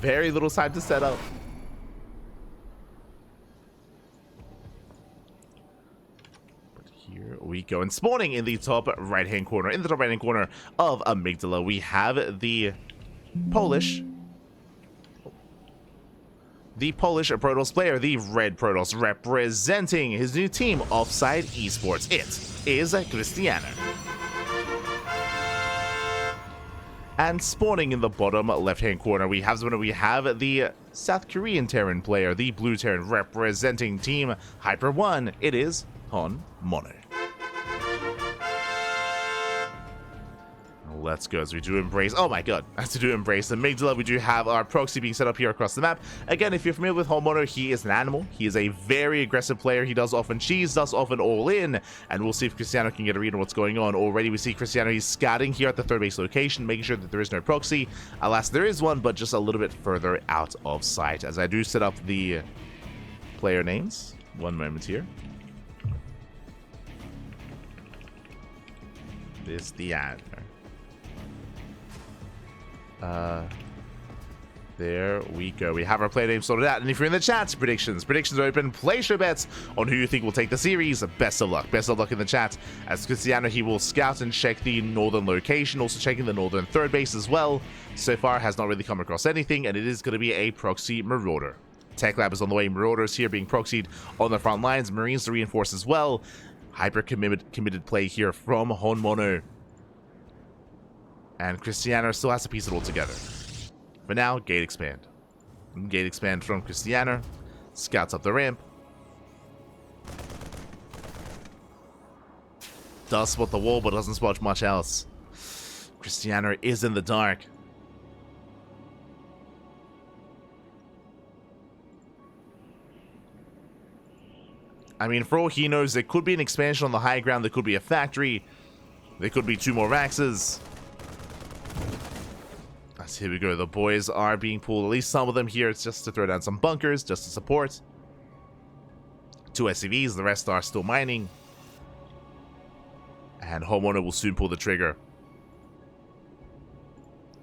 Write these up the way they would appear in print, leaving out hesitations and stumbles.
very little time to set up. But here we go. And spawning in the top right-hand corner, of Amygdala, we have the Polish Protoss player, the Red Protoss, representing his new team, Offside Esports. It is Krystianer. And spawning in the bottom left-hand corner, we have the South Korean Terran player, the Blue Terran, representing Team Hyper 1. It is HonMonO. Let's go, as we do embrace, oh my god, as we do embrace Amygdala, we do have our proxy being set up here across the map. Again, if you're familiar with HonMonO, he is an animal. He is a very aggressive player. He does often cheese, does often all in, and we'll see if Krystianer can get a read on what's going on. Already we see Krystianer, he's scouting here at the third base location, making sure that there is no proxy. Alas, there is one, but just a little bit further out of sight. As I do set up the player names, one moment here. This the ad. There we go. We have our play name sorted out. And if you're in the chat, predictions are open. Place your bets on who you think will take the series. Best of luck. Best of luck in the chat. As Krystianer, he will scout and check the northern location, also checking the northern third base as well. So far, has not really come across anything, and it is going to be a proxy Marauder. Tech Lab is on the way. Marauders here being proxied on the front lines. Marines to reinforce as well. Hyper committed play here from HonMonO. And Krystianer still has to piece it all together. For now, gate expand. Gate expand from Krystianer. Scouts up the ramp. Does spot the wall, but doesn't spot much else. Krystianer is in the dark. I mean, for all he knows, there could be an expansion on the high ground. There could be a factory. There could be 2 more Raxes. Here we go. The boys are being pulled. At least some of them here. It's just to throw down some bunkers, just to support. 2 SCVs. The rest are still mining. And HonMonO will soon pull the trigger.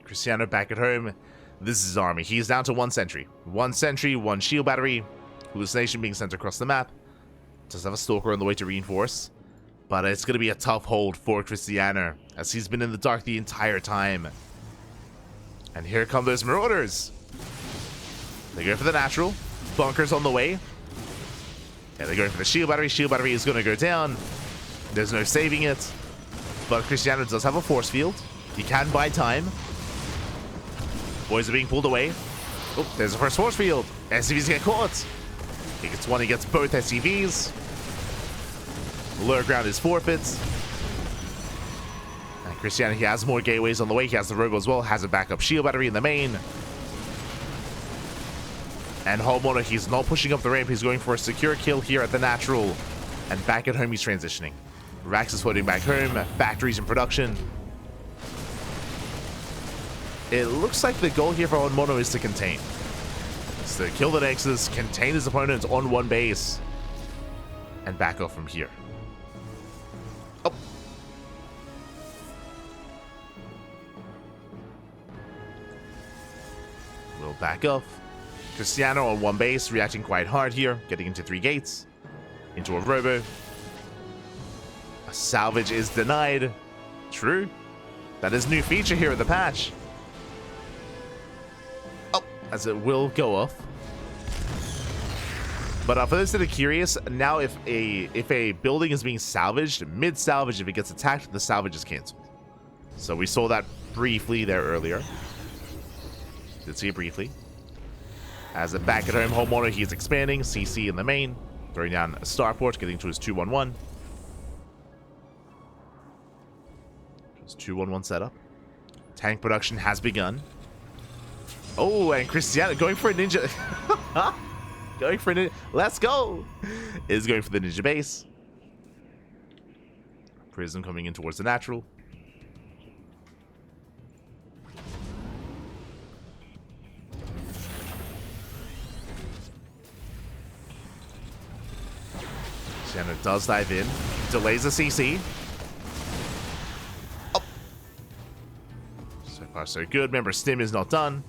Krystianer back at home. This is his army. He's down to 1 sentry. 1 sentry, 1 shield battery. Hallucination being sent across the map. Does have a stalker on the way to reinforce. But it's going to be a tough hold for Krystianer, as he's been in the dark the entire time. And here come those Marauders. They go for the natural. Bunkers on the way. Yeah, they're going for the shield battery. Shield battery is going to go down. There's no saving it. But Krystianer does have a force field. He can buy time. Boys are being pulled away. Oh, there's a first force field. SCVs get caught. He gets one, he gets both SCVs. Lower ground is forfeits. Krystianer, he has more gateways on the way. He has the robo as well. Has a backup shield battery in the main. And HonMonO, he's not pushing up the ramp. He's going for a secure kill here at the natural. And back at home, he's transitioning. Rax is floating back home. Factories in production. It looks like the goal here for HonMonO is to contain. It's to kill the Nexus, contain his opponent on 1 base, and back off from here. Oh. We'll back off. Krystianer on 1 base, reacting quite hard here, getting into 3 gates, into a robo. A salvage is denied. True. That is a new feature here in the patch. Oh, as it will go off. But for those that are curious, now if a building is being salvaged, mid-salvage, if it gets attacked, the salvage is cancelled. So we saw that briefly there earlier. Did see it briefly. As a back at home, HonMonO, he's expanding. CC in the main. Throwing down a starport, getting to his 2-1-1. Just 2-1-1 setup. Tank production has begun. Oh, and Krystianer going for a ninja. Going for a ninja. Let's go. Is going for the ninja base. Prism coming in towards the natural. Krystianer does dive in. Delays the CC. So far, so good. Remember, Stim is not done.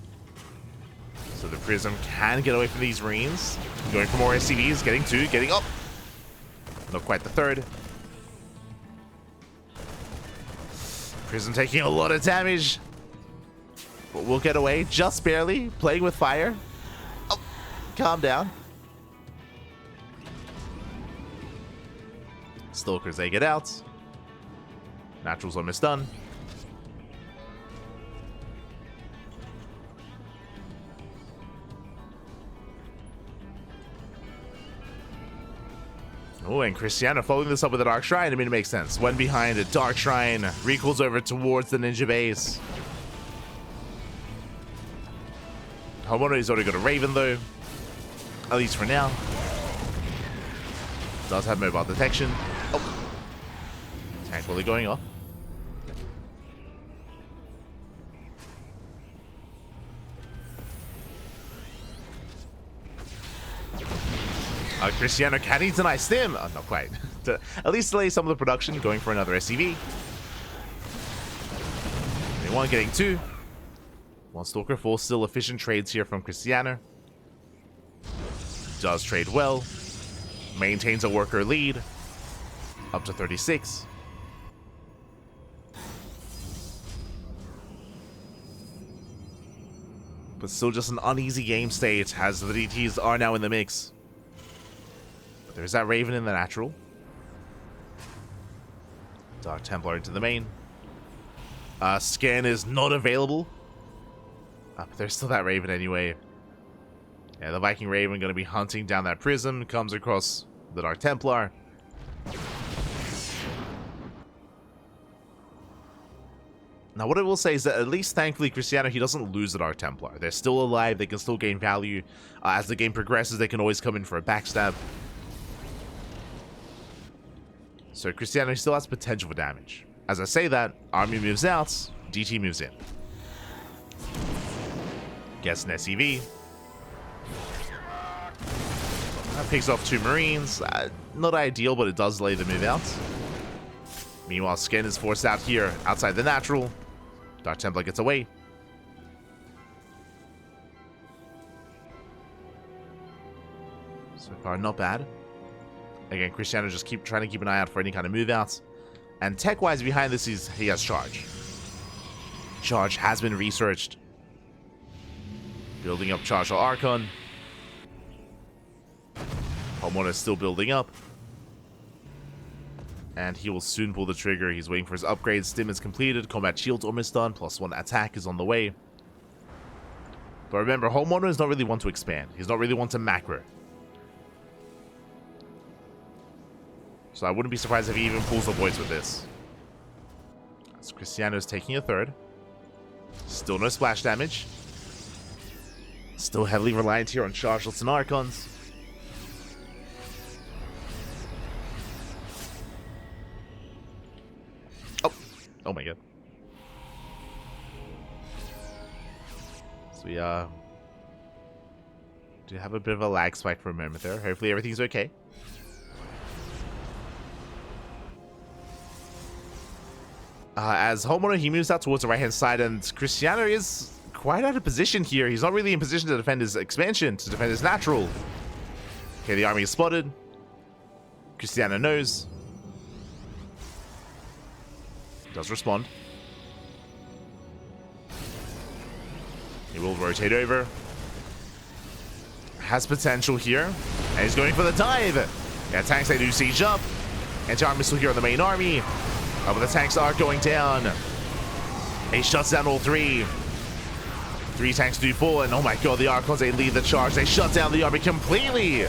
So the Prism can get away from these Marines. Going for more SCVs, getting two, getting up. Not quite the third. Prism taking a lot of damage. But we'll get away just barely. Playing with fire. Oh, calm down. Stalkers, they get out. Naturals almost done. Oh, and Krystianer following this up with a Dark Shrine. I mean, it makes sense. When behind a Dark Shrine, recalls over towards the Ninja base. HonMonO has already got a Raven, though. At least for now. Does have mobile detection. Oh. Tank fully going off. Krystianer, can he deny Stim? Oh, not quite. To at least delay some of the production, going for another SCV. One getting two. One Stalker, full still efficient trades here from Krystianer. Does trade well. Maintains a worker lead. Up to 36. But still just an uneasy game state as the DTs are now in the mix. There's that Raven in the natural. Dark Templar into the main. Scan is not available. But there's still that Raven anyway. Yeah, the Viking Raven going to be hunting down that Prism. Comes across the Dark Templar. Now, what I will say is that at least, thankfully, Krystianer, he doesn't lose the Dark Templar. They're still alive. They can still gain value. As the game progresses, they can always come in for a backstab. So Krystianer still has potential for damage. As I say that, army moves out, DT moves in. Gets an SCV. That picks off two Marines. Not ideal, but it does delay the move out. Meanwhile, Skin is forced out here, outside the natural. Dark Templar gets away. So far, not bad. Again, Krystianer just trying to keep an eye out for any kind of move outs. And tech-wise, behind this, he has Charge. Charge has been researched. Building up Charge Archon. HonMonO is still building up. And he will soon pull the trigger. He's waiting for his upgrade. Stim is completed. Combat Shield's almost done. +1 attack is on the way. But remember, HonMonO is not really one to expand. He's not really one to macro. So I wouldn't be surprised if he even pulls the voice with this. So Krystianer is taking a third. Still no splash damage. Still heavily reliant here on Chargelets and Archons. Oh my god. So we do have a bit of a lag spike for a moment there. Hopefully everything's okay. As HonMonO, he moves out towards the right-hand side, and Krystianer is quite out of position here. He's not really in position to defend his expansion, to defend his natural. Okay, the army is spotted. Krystianer knows. Does respond. He will rotate over. Has potential here. And he's going for the dive. Yeah, tanks, they do siege up. Anti-arm missile here on the main army. But the tanks are going down. He shuts down all three. Three tanks do fall, and oh my god, the Archons, they lead the charge. They shut down the army completely.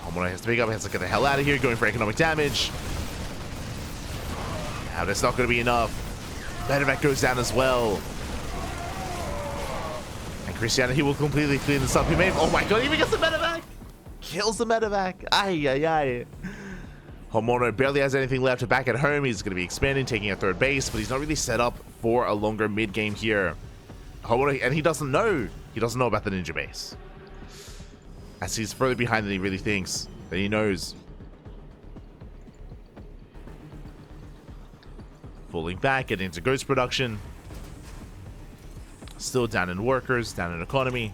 HonMonO has to pick up, has to get the hell out of here, going for economic damage. Now, that's not going to be enough. Medevac goes down as well. And Krystianer, he will completely clean this up. He may have, oh my god, he even gets the Medevac. Kills the Medevac. Ay, ay, ay. HonMonO barely has anything left to back at home. He's going to be expanding, taking a third base, but he's not really set up for a longer mid-game here. HonMonO, and he doesn't know. He doesn't know about the Ninja base. As he's further behind than he really thinks, than he knows. Falling back, getting into Ghost production. Still down in workers, down in economy.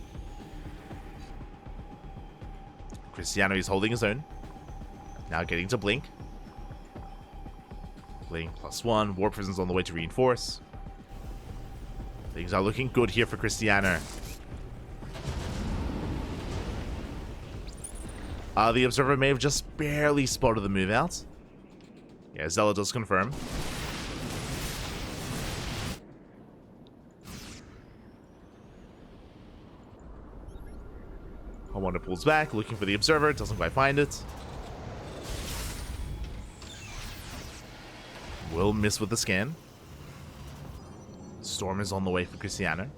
Krystianer is holding his own. Now getting to blink. Blink +1. War prison's on the way to reinforce. Things are looking good here for Krystianer. The observer may have just barely spotted the move out. Yeah, Zella does confirm. HonMonO pulls back, looking for the observer, doesn't quite find it. Will miss with the scan. Storm is on the way for Krystianer.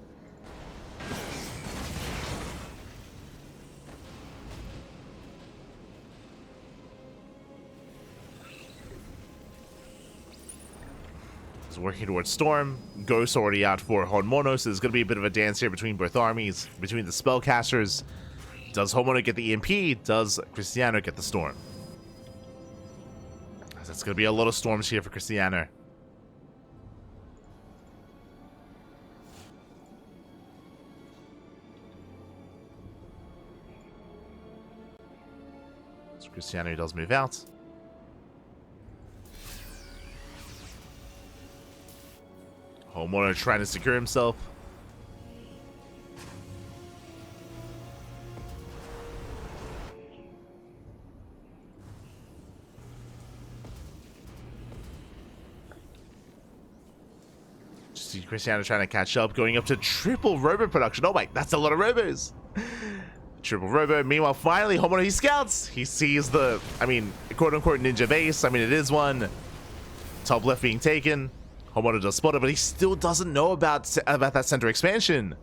He's working towards Storm. Ghost already out for HonMonO, so there's going to be a bit of a dance here between both armies, between the spellcasters. Does HonMonO get the EMP? Does Krystianer get the Storm? That's going to be a lot of storms here for Krystianer. So Krystianer does move out. HonMonO trying to secure himself. See Krystianer trying to catch up, going up to triple robo production. Oh my, that's a lot of robos. Triple robo. Meanwhile, finally, HonMonO, he scouts. He sees the, I mean, quote-unquote ninja base. I mean, it is one. Top left being taken. HonMonO does spot it, but he still doesn't know about that center expansion.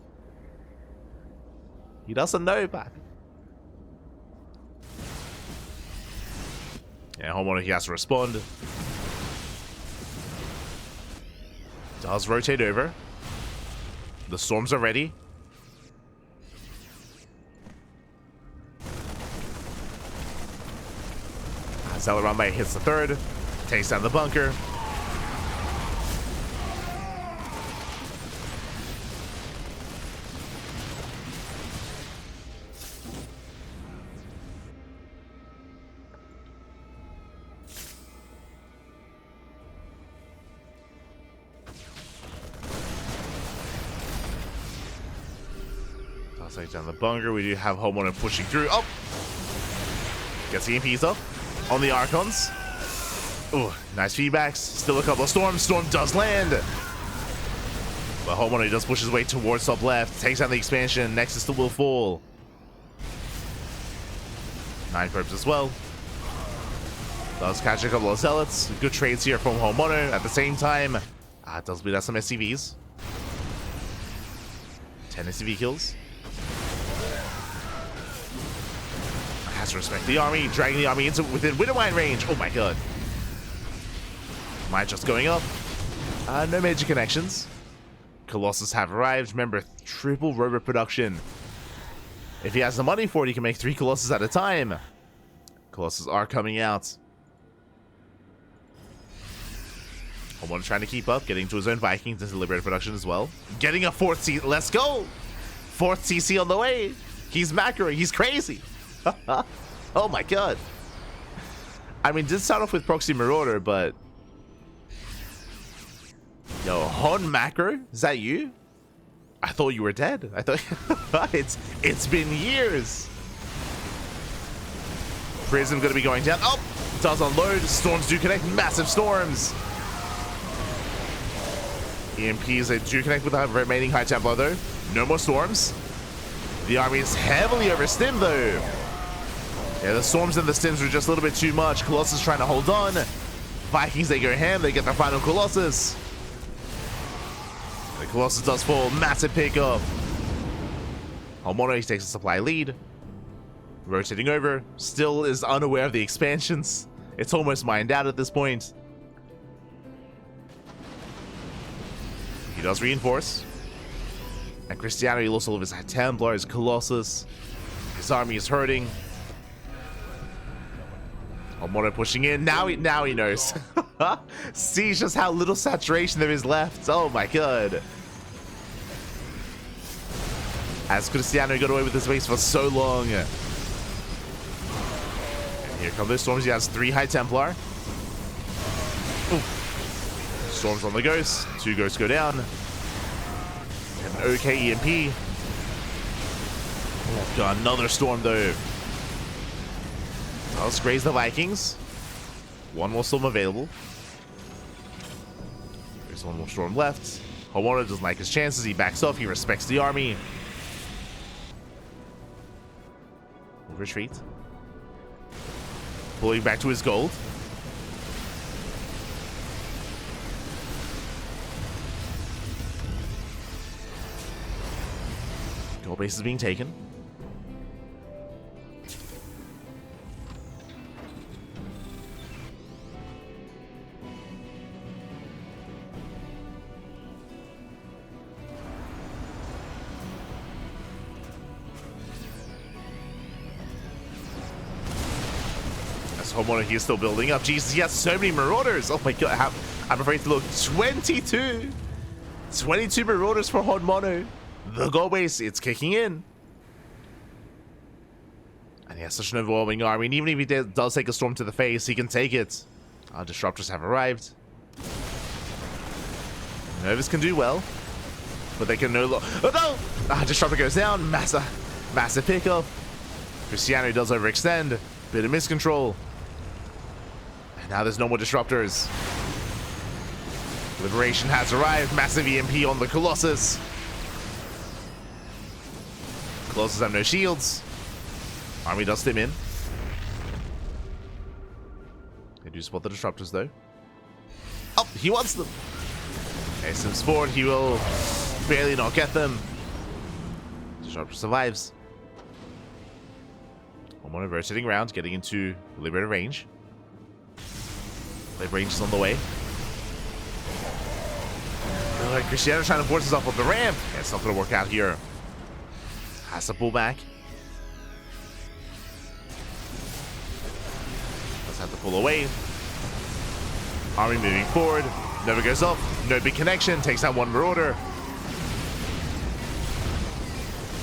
He doesn't know about it. Yeah, HonMonO, he has to respond. Does rotate over. The storms are ready. Zealot Runway hits the third. Takes down the bunker. Take down the bunker. We do have HonMonO pushing through. Oh! Gets the EMPs up on the Archons. Ooh, nice feedbacks. Still a couple of storms. Storm does land. But HonMonO does push his way towards top left. Takes down the expansion. Nexus still will fall. 9 probes as well. Does catch a couple of zealots. Good trades here from HonMonO. At the same time, does bleed out some SCVs. 10 SCV kills. Has to respect the army, dragging the army into within Widowmine range. Oh my god. Might just going up. No major connections. Colossus have arrived. Remember, triple robo production. If he has the money for it, he can make 3 Colossus at a time. Colossus are coming out. HonMonO trying to keep up, getting to his own Vikings into liberated production as well. Getting a 4th CC. Let's go! 4th CC on the way. He's macroing. He's crazy. Oh my god. I mean, did start off with Proxy Marauder, but... Yo, Hon Macro? Is that you? I thought you were dead. I thought... it's been years. Prism gonna be going down. Oh! Does unload. Storms do connect. Massive storms. EMPs, they do connect with the remaining High Templar though. No more storms. The army is heavily overstimmed though. Yeah, the storms and the stims were just a little bit too much. Colossus trying to hold on. Vikings, they go ham. They get their final Colossus. The Colossus does fall. Massive pickup. HonMonO, he takes a supply lead. Rotating over. Still is unaware of the expansions. It's almost mined out at this point. He does reinforce. And Krystianer, he lost all of his Templars, Colossus. His army is hurting. HonMonO pushing in. Now he knows. See just how little saturation there is left. Oh my god. As Krystianer got away with his base for so long. And here come those storms. He has 3 High Templar. Ooh. Storms on the Ghost. 2 Ghosts go down. An okay EMP. Oh, got another storm though. Let's graze the Vikings. 1 more storm available. There's 1 more storm left. HonMonO doesn't like his chances. He backs off. He respects the army. Retreat. Pulling back to his gold. Gold base is being taken. HonMonO here still building up. Jesus, he has so many Marauders. Oh my god, I'm afraid to look. 22! 22 Marauders for HonMonO. The gold base, it's kicking in. And he has such an overwhelming army. And even if he does take a storm to the face, he can take it. Our disruptors have arrived. Novus can do well. But they can no longer... Oh no! Disruptor goes down. Massive pickup. Krystianer does overextend. Bit of miscontrol. Now there's no more disruptors. Liberation has arrived. Massive EMP on the Colossus. Colossus have no shields. Army does stim in. They do spot the disruptors though. Oh, he wants them. Okay, Sims forward. He will barely not get them. Disruptor survives. HonMonO rotating around, getting into Liberator range. Range is on the way. Krystianer trying to force himself up the ramp. Yeah, it's not going to work out here. Has to pull back. Let's have to pull away. Army moving forward. Never goes up. No big connection. Takes out 1 Marauder.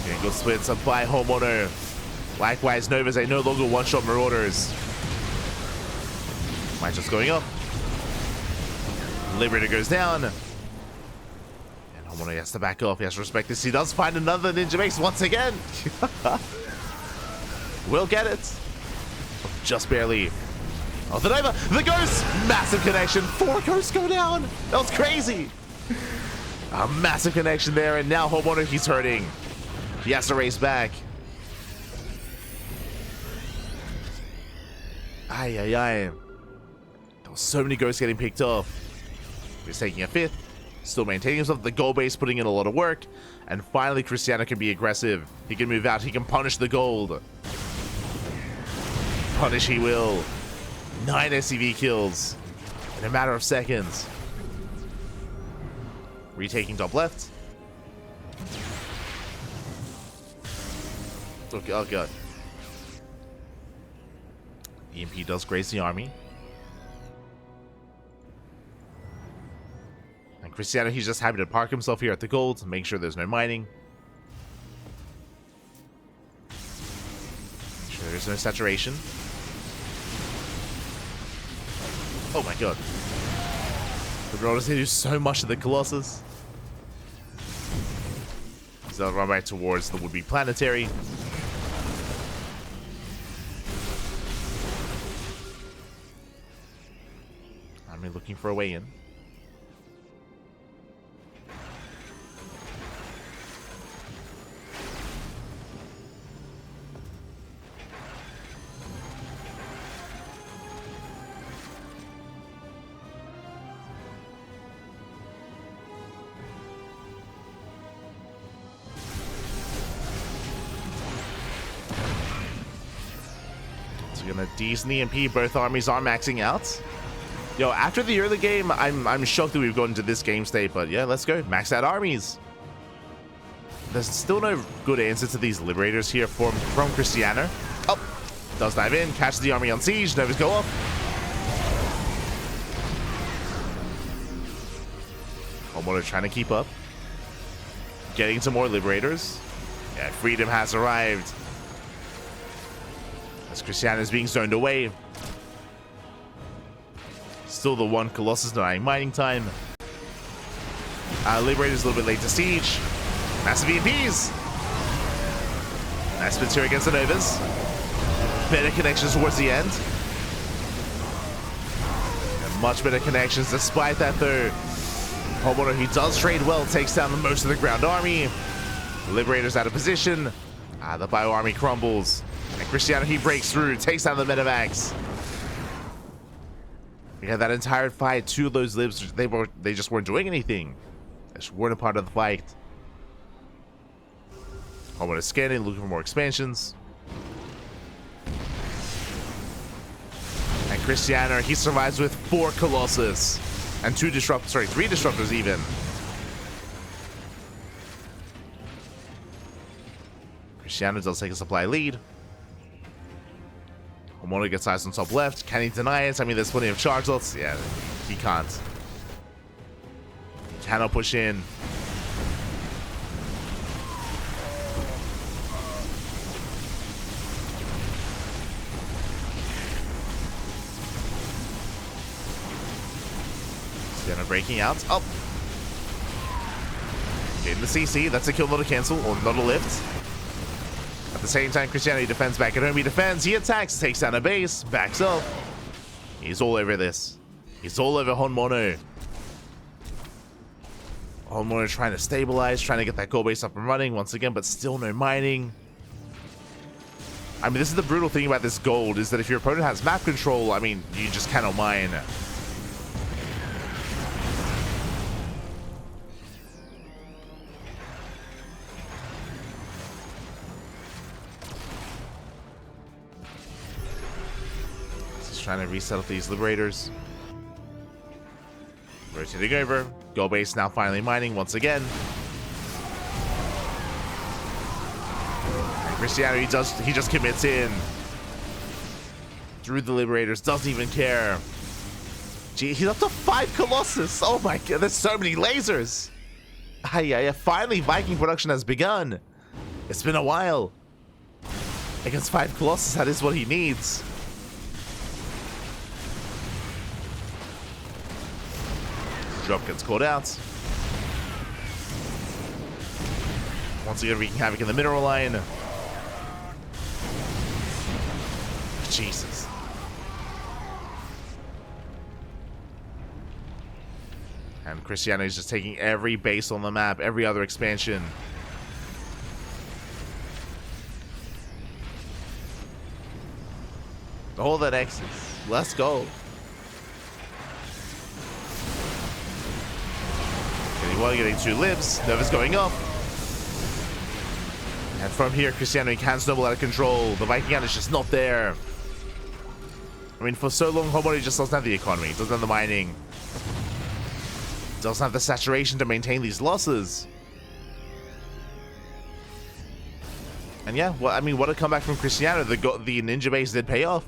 Angle splits up by HonMonO. Likewise, Novas, they no longer one-shot Marauders. Might just going up. Liberator goes down. And HonMonO has to back off. He has to respect this. He does find another ninja base once again. We'll get it. Just barely. Oh, the Nova! The Ghost! Massive connection. 4 Ghosts go down. That was crazy. A massive connection there. And now HonMonO, he's hurting. He has to race back. Ay, ay, ay. So many Ghosts getting picked off. He's taking a 5th, still maintaining himself. The gold base putting in a lot of work, and finally Krystianer can be aggressive. He can move out. He can punish the gold. Punish he will. 9 SCV kills in a matter of seconds. Retaking top left. Okay, oh god. EMP does graze the army. Krystianer, he's just happy to park himself here at the gold to make sure there's no mining. Make sure there's no saturation. Oh my god. The Marauders do so much to the Colossus. So they'll run right towards the would-be planetary. I'm looking for a way in. Gonna D's and EMP. Both armies are maxing out. Yo, after the early game, I'm shocked that we've gotten to this game state, but yeah, let's go. Max out armies. There's still no good answer to these Liberators here from Krystianer. Oh, does dive in, catches the army on siege. Novas go up. HonMonO trying to keep up. Getting some more Liberators. Yeah, freedom has arrived. As Krystianer is being zoned away. Still the one Colossus denying mining time. Liberator's a little bit late to siege. Massive EMPs. Nice splits here against the Novas. Better connections towards the end. And much better connections despite that though. HonMonO, he does trade well, takes down most of the ground army. Liberator's out of position. The bio army crumbles. And Krystianer, he breaks through, takes down the Medivacs. We had that entire fight. Two of those libs, they just weren't doing anything. They just weren't a part of the fight. HonMonO scanning, looking for more expansions. And Krystianer, he survives with 4 Colossus. And 3 disruptors even. Krystianer does take a supply lead. HonMonO gets eyes on top left. Can he deny it? I mean, there's plenty of charge lots. Yeah, he can't. He cannot push in. Krystianer breaking out. Oh! Getting the CC. That's a kill, not a cancel, or not a lift. At the same time, Krystianer, he defends back at home. He defends, he attacks, takes down a base, backs up. He's all over this. He's all over HonMonO. HonMonO trying to stabilize, trying to get that gold base up and running once again, but still no mining. I mean, this is the brutal thing about this gold, is that if your opponent has map control, I mean, you just cannot mine. Trying to resettle these Liberators. Rotating over. Gold base now finally mining once again. And Krystianer, he just commits in. Through the Liberators, doesn't even care. Gee, he's up to 5 Colossus. Oh my god, there's so many lasers. Yeah, finally Viking production has begun. It's been a while. Against 5 Colossus, that is what he needs. Drop gets caught out. Once again, wreaking havoc in the mineral line. Jesus. And Krystianer is just taking every base on the map, every other expansion. All that X's. Let's go. Getting 2 libs. Nova's going up. And from here, Krystianer, he can snowball out of control. The Viking gun is just not there. I mean, for so long, HonMonO just doesn't have the economy. Doesn't have the mining. Doesn't have the saturation to maintain these losses. And yeah, well, I mean, what a comeback from Krystianer. The ninja base did pay off.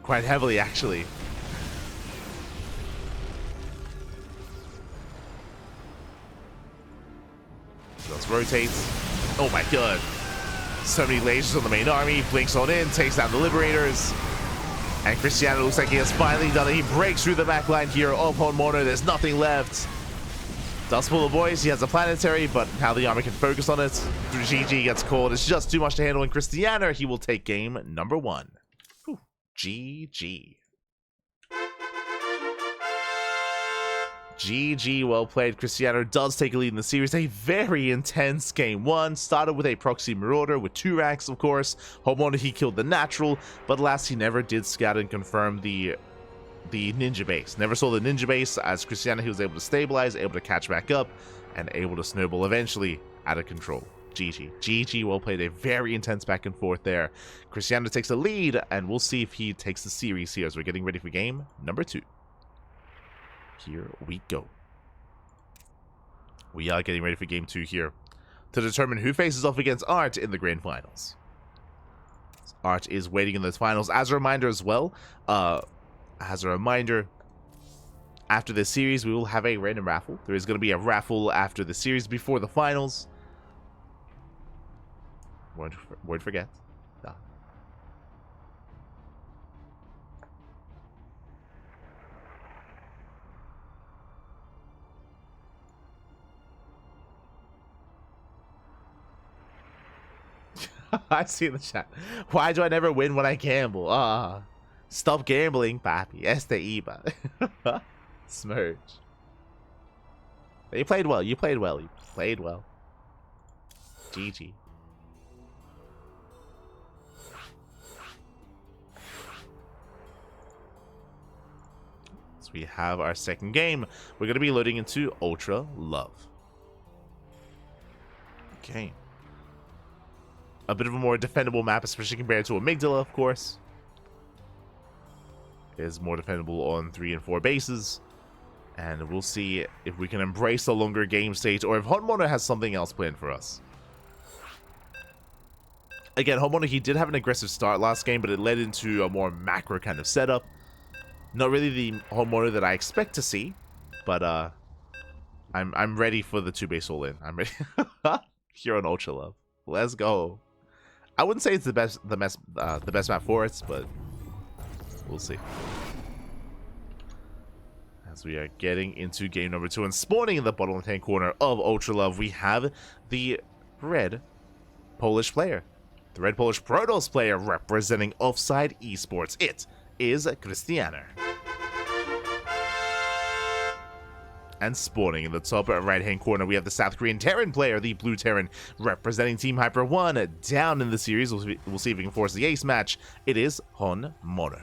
Quite heavily, actually. Let's rotate. Oh my god. So many lasers on the main army. Blinks on in, takes down the Liberators. And Krystianer looks like he has finally done it. He breaks through the backline here of HonMonO. There's nothing left. Dustful of boys. He has a planetary, but how the army can focus on it. Through GG gets called. It's just too much to handle. And Krystianer, he will take game number 1. Whew. GG. GG, well played. Krystianer does take a lead in the series. A very intense game 1. Started with a proxy marauder with 2 racks, of course. HonMonO, he killed the natural, but last he never did scout and confirm the ninja base. Never saw the ninja base. As Krystianer, he was able to stabilize, able to catch back up, and able to snowball eventually out of control. GG. GG, well played. A very intense back and forth there. Krystianer takes a lead, and we'll see if he takes the series here as we're getting ready for game number 2. Here we go. We are getting ready for game 2 here to determine who faces off against Art in the grand finals. Art is waiting in those finals. As a reminder as well, after this series, we will have a random raffle. There is going to be a raffle after the series before the finals. Won't forget. No. I see the chat. Why do I never win when I gamble? Stop gambling, papi. Este iba. Smurge. You played well. You played well. You played well. GG. So we have our second game. We're going to be loading into Ultra Love. Okay. A bit of a more defendable map, especially compared to Amygdala, of course. It is more defendable on 3 and 4 bases. And we'll see if we can embrace the longer game state or if HonMonO has something else planned for us. Again, HonMonO, he did have an aggressive start last game, but it led into a more macro kind of setup. Not really the HonMonO that I expect to see, but I'm ready for the 2-base all-in. I'm ready here on Ultra Love. Let's go. I wouldn't say it's the best map for it, but we'll see. As we are getting into game number 2 and spawning in the bottom left-hand corner of Ultra Love, we have the red Polish player. The red Polish Protoss player representing Offside Esports. It is Krystianer. And spawning in the top right-hand corner, we have the South Korean Terran player, the blue Terran, representing Team Hyper 1. Down in the series, we'll see if we can force the ace match. It is HonMonO.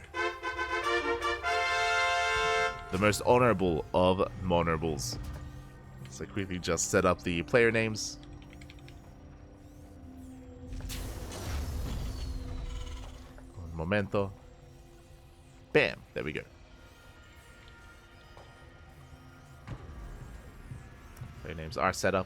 The most honorable of monorables. So quickly just set up the player names. Un momento. Bam, there we go. Player names are set up.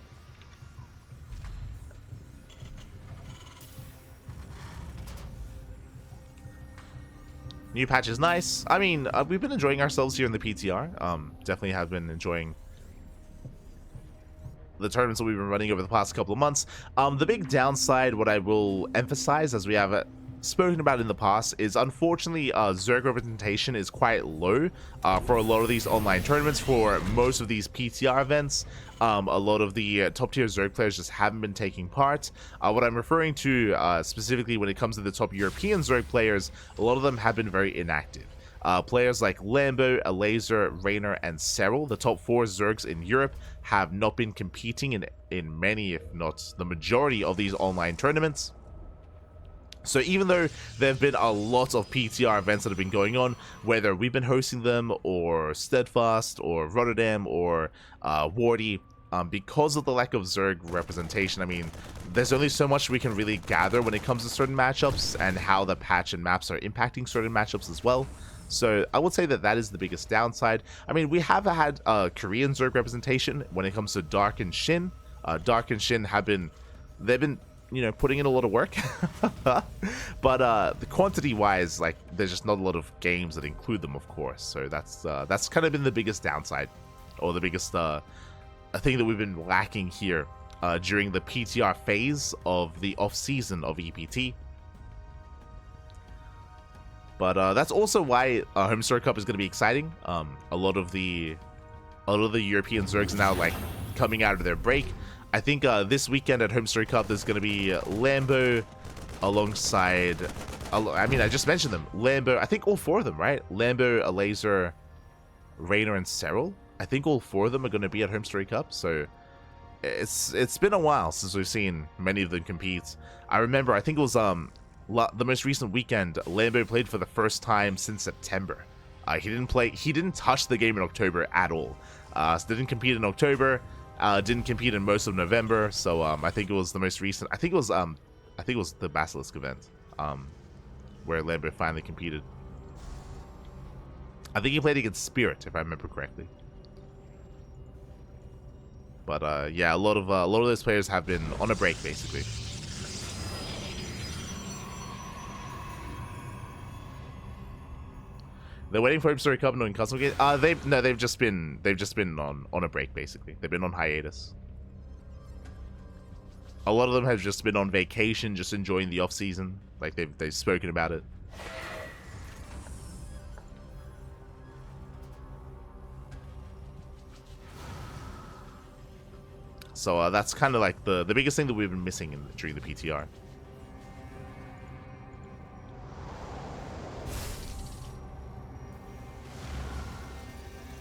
New patch is nice. I mean, we've been enjoying ourselves here in the PTR. Definitely have been enjoying the tournaments that we've been running over the past couple of months. The big downside, what I will emphasize, as we have spoken about in the past, is unfortunately Zerg representation is quite low for a lot of these online tournaments. For most of these PTR events, a lot of the top tier Zerg players just haven't been taking part. What I'm referring to specifically when it comes to the top European Zerg players, a lot of them have been very inactive. Players like Lambo, Alazer, Raynor, and Serral, the top 4 Zergs in Europe, have not been competing in many, if not the majority, of these online tournaments. So even though there have been a lot of PTR events that have been going on, whether we've been hosting them, or Steadfast, or Rotterdam, or Wardy, because of the lack of Zerg representation, I mean, there's only so much we can really gather when it comes to certain matchups, and how the patch and maps are impacting certain matchups as well. So I would say that that is the biggest downside. I mean, we have had Korean Zerg representation when it comes to Dark and Shin. Dark and Shin they've been, you know, putting in a lot of work. But the quantity wise, like, there's just not a lot of games that include them, of course. So that's kind of been the biggest downside, or the biggest thing that we've been lacking here during the PTR phase of the off season of EPT. But that's also why HonMonO Cup is going to be exciting. A lot of the European Zergs are now, like, coming out of their break. I think this weekend at HonMonO Cup there's going to be Lambo alongside, I mean, I just mentioned them. Lambo, I think all 4 of them, right? Lambo, Alazer, Raynor, and Serral. I think all 4 of them are going to be at HonMonO Cup. So it's been a while since we've seen many of them compete. I remember, I think it was the most recent weekend, Lambo played for the first time since September. He didn't touch the game in October at all. So didn't compete in October. Didn't compete in most of November, so I think it was the most recent. I think it was the Basilisk event, where Lambo finally competed. I think he played against Spirit, if I remember correctly. But yeah, a lot of those players have been on a break, basically. They're waiting for HonMonO Cup and custom games. They've just been on a break, basically. They've been on hiatus. A lot of them have just been on vacation, just enjoying the off season. Like they've spoken about it. So that's kind of like the biggest thing that we've been missing during the PTR.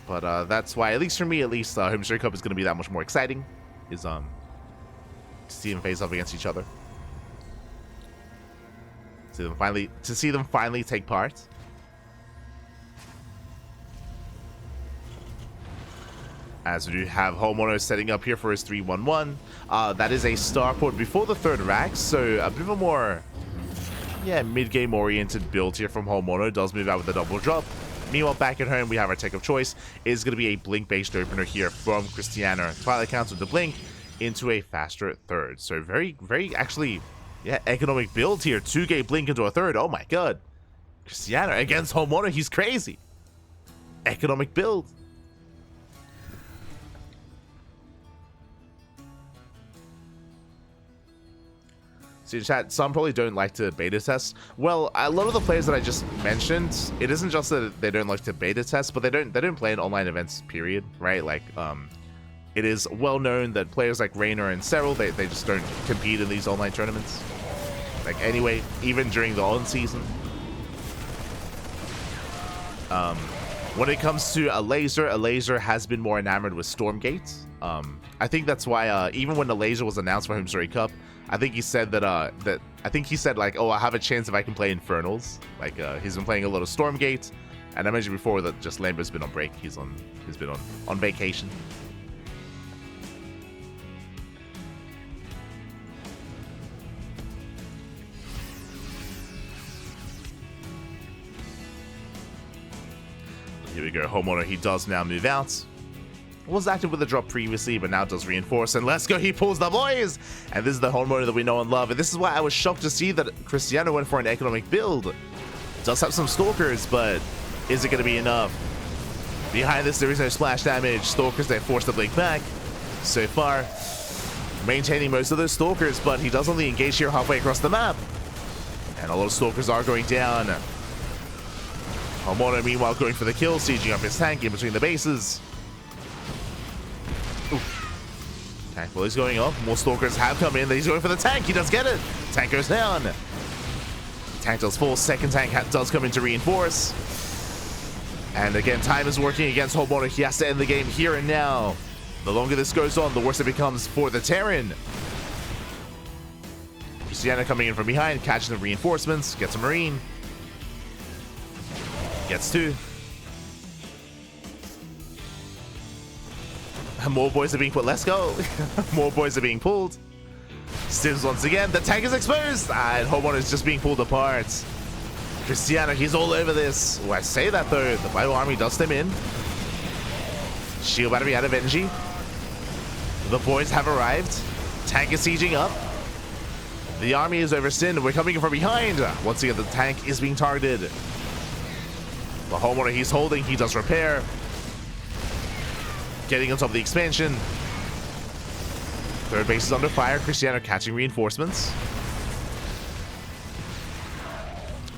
But that's why, at least for me, HonMonO Cup is going to be that much more exciting. Is to see them face off against each other. To see them finally take part. As we do have HonMonO setting up here for his 3-1-1. That is a starport before the third rack, so a bit of a more, mid-game oriented build here from HonMonO. Does move out with a double drop. Meanwhile, back at home, we have our take of choice. Is going to be a blink-based opener here from Krystianer. Twilight counts with the blink into a faster third. So very, very actually, economic build here. 2-gate blink into a third. Oh my god. Krystianer against HonMonO. He's crazy. Economic build. So chat, some probably don't like to beta test. Well, a lot of the players that I just mentioned, it isn't just that they don't like to beta test, but they don't play in online events, period, right? Like, it is well known that players like Raynor and Cyril, they just don't compete in these online tournaments. Like, anyway, even during the on-season. When it comes to a laser has been more enamored with Stormgate. I think that's why, even when the laser was announced for HonMonO Cup, I think he said that like, oh, I have a chance if I can play Infernals. Like, he's been playing a lot of Stormgate, and I mentioned before that just Lambo's been on break. He's been on vacation. Here we go. HonMonO, he does now move out. Was active with a drop previously, but now does reinforce, and let's go, he pulls the boys! And this is the HonMonO that we know and love, and this is why I was shocked to see that Krystianer went for an economic build. Does have some Stalkers, but is it going to be enough? Behind this, there is no splash damage. Stalkers, they force the blink back. So far, maintaining most of those Stalkers, but he does only engage here halfway across the map. And a lot of Stalkers are going down. HonMonO, meanwhile, going for the kill, sieging up his tank in between the bases. Okay, well, he's going up. More Stalkers have come in. He's going for the tank. He does get it. Tank goes down. Tank does fall. Second tank does come in to reinforce. And again, time is working against HonMonO. He has to end the game here and now. The longer this goes on, the worse it becomes for the Terran. Krystianer coming in from behind, catching the reinforcements. Gets a Marine. Gets 2. More boys are being put. Let's go. More boys are being pulled. Stims once again. The tank is exposed. And HonMonO is just being pulled apart. Krystianer, he's all over this. Oh, I say that though. The Bio Army does stem in. Shield battery out of energy. The boys have arrived. Tank is sieging up. The army is overstinned. We're coming in from behind. Once again, the tank is being targeted. The HonMonO, he's holding. He does repair. Getting on top of the expansion. Third base is under fire. Krystianer catching reinforcements.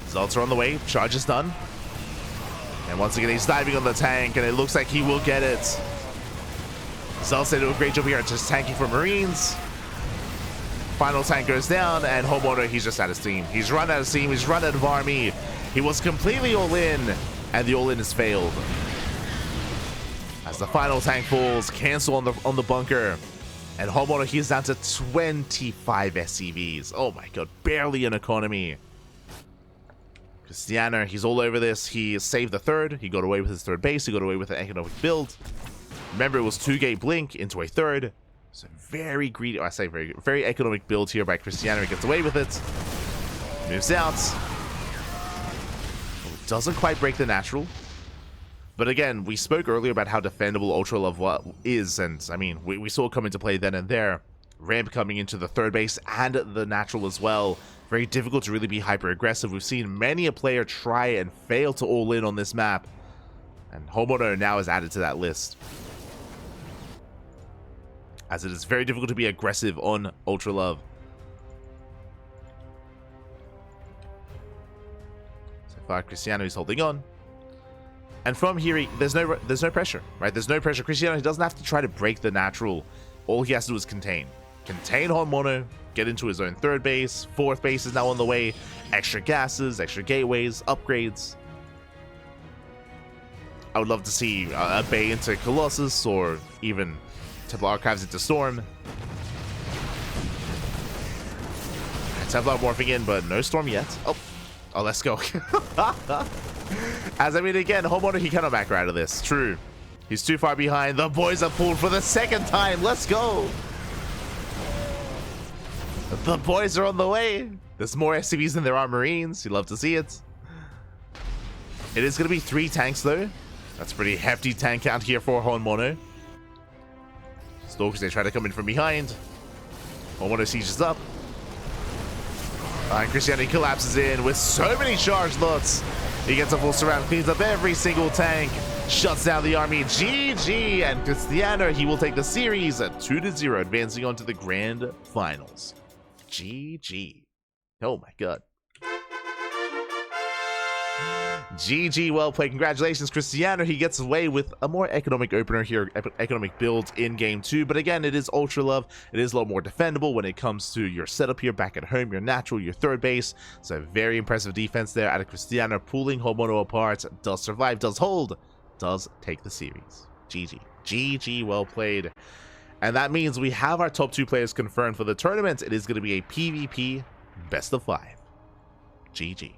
Results are on the way. Charge is done. And once again, he's diving on the tank, and it looks like he will get it. Zelsa do a great job here at just tanking for Marines. Final tank goes down, and HonMonO, he's just out of steam. He's run out of steam. He's run out of army. He was completely all in, and the all-in has failed. As the final tank falls, cancel on the bunker, and HonMonO, he's down to 25 SCVs. Oh my god, barely an economy. Krystianer, he's all over this. He saved the third. He got away with his third base. He got away with an economic build. Remember, it was 2-gate blink into a third. So very greedy. I say very economic build here by Krystianer. He gets away with it. Moves out. Doesn't quite break the natural. But again, we spoke earlier about how defendable Ultra Love is, and I mean, we saw it come into play then and there. Ramp coming into the third base and the natural as well. Very difficult to really be hyper aggressive. We've seen many a player try and fail to all in on this map, and HonMonO now is added to that list. as it is very difficult to be aggressive on Ultra Love. So far, Krystianer is holding on. And from here, there's no pressure, right? There's no pressure. Krystianer doesn't have to try to break the natural. All he has to do is contain. Contain HonMonO, get into his own third base. Fourth base is now on the way. Extra gases, extra gateways, upgrades. I would love to see a Bay into Colossus, or even Templar Archives into Storm. Templar morphing in, but no Storm yet. Oh, let's go. As I mean, again, HonMonO, he cannot macro out of this. True. He's too far behind. The boys are pulled for the second time. Let's go. The boys are on the way. There's more SCVs than there are Marines. You'd love to see it. It is going to be 3 tanks, though. That's a pretty hefty tank count here for HonMonO. Stalkers, they try to come in from behind. HonMonO sieges up. And Krystianer collapses in with so many charge lots. He gets a full surround, cleans up every single tank, shuts down the army. GG, and Krystianer, he will take the series at 2-0, advancing on to the grand finals. GG. Oh my god. GG, well played. Congratulations, Krystianer. He gets away with a more economic opener here, economic build in game 2. But again, it is Ultra Love. It is a lot more defendable when it comes to your setup here back at home, your natural, your third base. So very impressive defense there out of Krystianer, pulling HonMonO apart. Does survive, does hold, does take the series. GG. GG, well played. And that means we have our top 2 players confirmed for the tournament. It is going to be a PvP best of 5. GG.